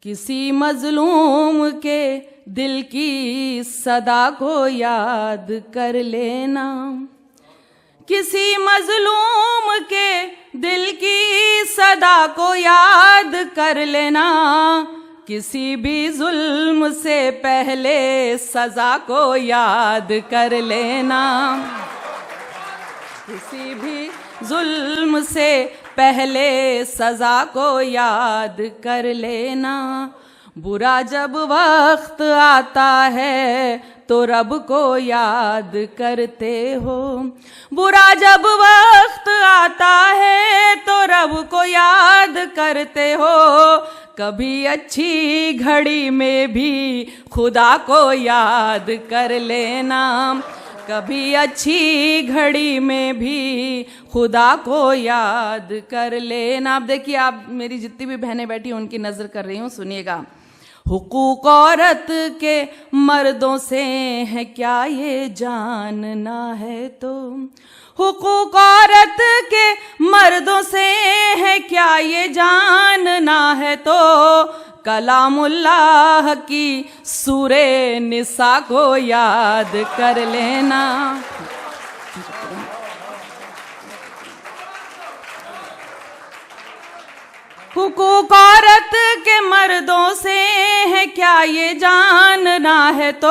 किसी मजलूम के दिल की सदा को याद कर लेना, किसी मजलूम के दिल की सदा को याद कर लेना, किसी भी जुल्म से पहले सजा को याद कर लेना, किसी भी जुल्म से पहले सजा को याद कर लेना। बुरा जब वक्त आता है तो रब को याद करते हो, बुरा जब वक्त आता है तो रब को याद करते हो, कभी अच्छी घड़ी में भी खुदा को याद कर लेना, कभी अच्छी घड़ी में भी खुदा को याद कर लेना। अब देखिए, आप मेरी जितनी भी बहनें बैठी उनकी नजर कर रही हूँ, सुनिएगा। हुकूक औरत के मर्दों से है क्या ये जानना है तो, हुकूक औरत के मर्दों से है क्या ये जानना है तो, कलामुल्लाह की सूरे निसा को याद कर लेना। हुकूक औरत के मर्दों से है क्या ये जानना है तो,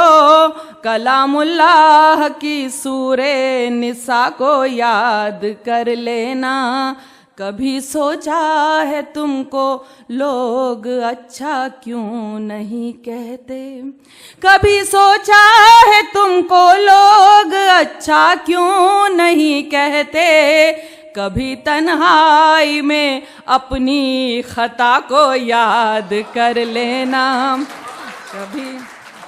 कलामुल्लाह की सूरे निसा को याद कर लेना। कभी सोचा है तुमको लोग अच्छा क्यों नहीं कहते, कभी सोचा है तुमको लोग अच्छा क्यों नहीं कहते, कभी तन्हाई में अपनी खता को याद कर लेना,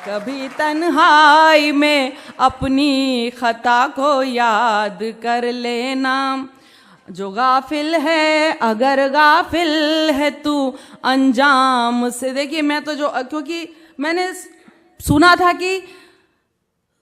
कभी तन्हाई में अपनी खता को याद कर लेना। जो गाफिल है अगर गाफिल है तू अंजाम से, देखिए मैं तो क्योंकि मैंने सुना था कि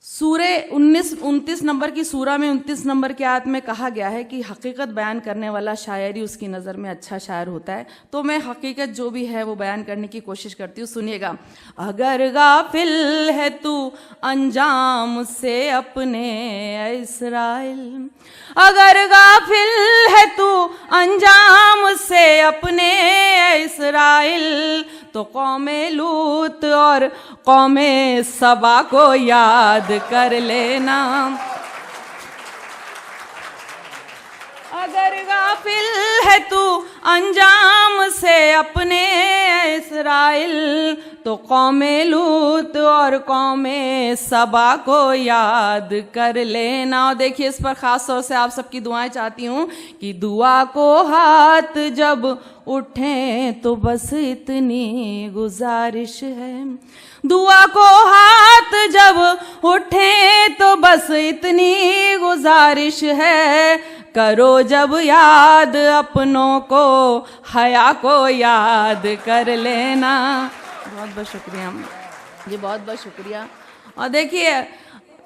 सूरे 29 नंबर की सूरा में 29 नंबर की आयत में कहा गया है कि हकीकत बयान करने वाला शायर ही उसकी नज़र में अच्छा शायर होता है, तो मैं हकीकत जो भी है वो बयान करने की कोशिश करती हूँ। सुनिएगा। अगर गाफिल है तू अंजाम से अपने इस्राइल, अगर गाफिल है तू अंजाम से अपने इस्राइल, तो कौमे लूत और कौमे सबा को याद कर लेना। अगर गाफिल है तू अंजाम से अपने इस्राइल, तो कौमे लूत और कौमे सबा को याद कर लेना। और देखिए, इस पर खास तौर से आप सबकी दुआएं चाहती हूँ कि दुआ को हाथ जब उठें तो बस इतनी गुजारिश है, दुआ को हाथ जब उठें तो बस इतनी गुजारिश है, करो जब याद अपनों को हया को याद कर लेना। बहुत बहुत शुक्रिया जी, बहुत बहुत शुक्रिया। और देखिए,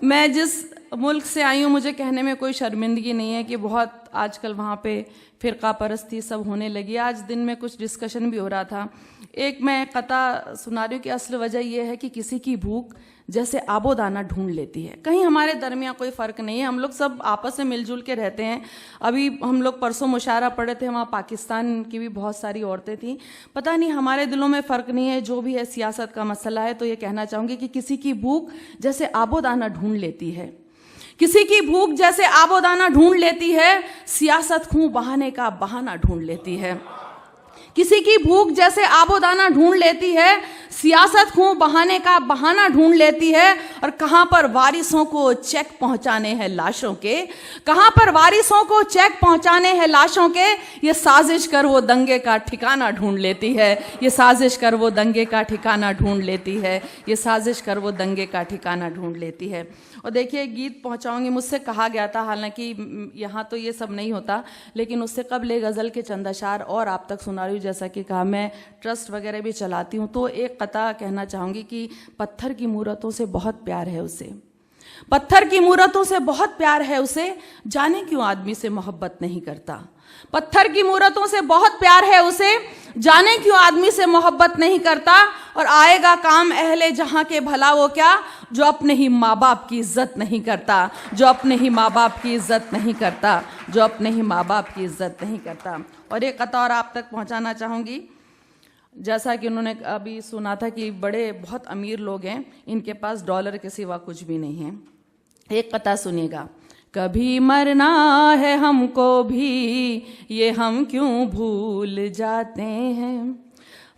मैं जिस मुल्क से आई हूँ मुझे कहने में कोई शर्मिंदगी नहीं है कि बहुत आजकल वहाँ पे फ़िरका परस्ती सब होने लगी। आज दिन में कुछ डिस्कशन भी हो रहा था। एक मैं कथा सुना रही हूँ कि असल वजह यह है कि किसी की भूख जैसे आबोदाना ढूंढ लेती है। कहीं हमारे दरमियान कोई फ़र्क नहीं है, हम लोग सब आपस में मिलजुल के रहते हैं। अभी हम लोग परसों मुशायरा पढ़े थे, वहाँ पाकिस्तान की भी बहुत सारी औरतें थीं। पता नहीं हमारे दिलों में फ़र्क नहीं है, जो भी है सियासत का मसला है। तो ये कहना चाहूँगी कि किसी की भूख जैसे आबोदाना ढूंढ लेती है, किसी की भूख जैसे आबोदाना ढूंढ लेती है, सियासत खून बहाने का बहाना ढूंढ लेती है। किसी की भूख जैसे आबोदाना ढूंढ लेती है, सियासत खून बहाने का बहाना ढूंढ लेती है। और कहाँ पर वारिसों को चेक पहुंचाने हैं लाशों के, कहाँ पर वारिसों को चेक पहुंचाने हैं लाशों के, ये साजिश कर वो दंगे का ठिकाना ढूंढ लेती है, ये साजिश कर वो दंगे का ठिकाना ढूंढ लेती है, ये साजिश कर वो दंगे का ठिकाना ढूंढ लेती है। और देखिए, गीत पहुंचाऊंगी, मुझसे कहा गया था, हालांकि यहाँ तो ये सब नहीं होता, लेकिन उससे कबल गज़ल के चंद अशार और आप तक सुना रही हूँ। जैसा कि कहा, मैं ट्रस्ट वगैरह भी चलाती हूँ, तो एक कथा कहना चाहूँगी कि पत्थर की मूरतों से बहुत प्यार है उसे, पत्थर की मूरतों से बहुत प्यार है उसे, जाने क्यों आदमी से मोहब्बत नहीं करता। पत्थर की मूर्तों से बहुत प्यार है उसे, जाने क्यों आदमी से मोहब्बत नहीं करता। और आएगा काम अहले जहां के भला वो क्या, जो अपने ही माँ बाप की इज्जत नहीं करता, जो अपने ही माँ बाप की इज्जत नहीं करता, जो अपने ही माँ बाप की इज्जत नहीं करता। और एक कथा और आप तक पहुंचाना चाहूँगी। जैसा कि उन्होंने अभी सुना था कि बड़े बहुत अमीर लोग हैं, इनके पास डॉलर के सिवा कुछ भी नहीं है। एक कथा सुनिएगा। कभी मरना है हमको भी, ये हम क्यों भूल जाते हैं,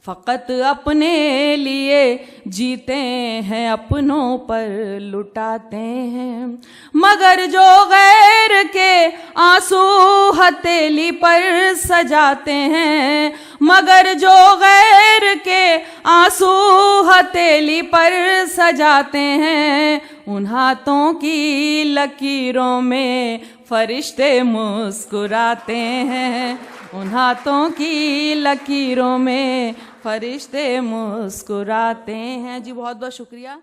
फ़कत अपने लिए जीते हैं, अपनों पर लुटाते हैं। मगर जो गैर के आंसू हथेली पर सजाते हैं, मगर जो गैर के आंसू हथेली पर सजाते हैं, उन हाथों की लकीरों में फरिश्ते मुस्कुराते हैं, उन हाथों की लकीरों में फरिश्ते मुस्कुराते हैं। जी बहुत बहुत शुक्रिया।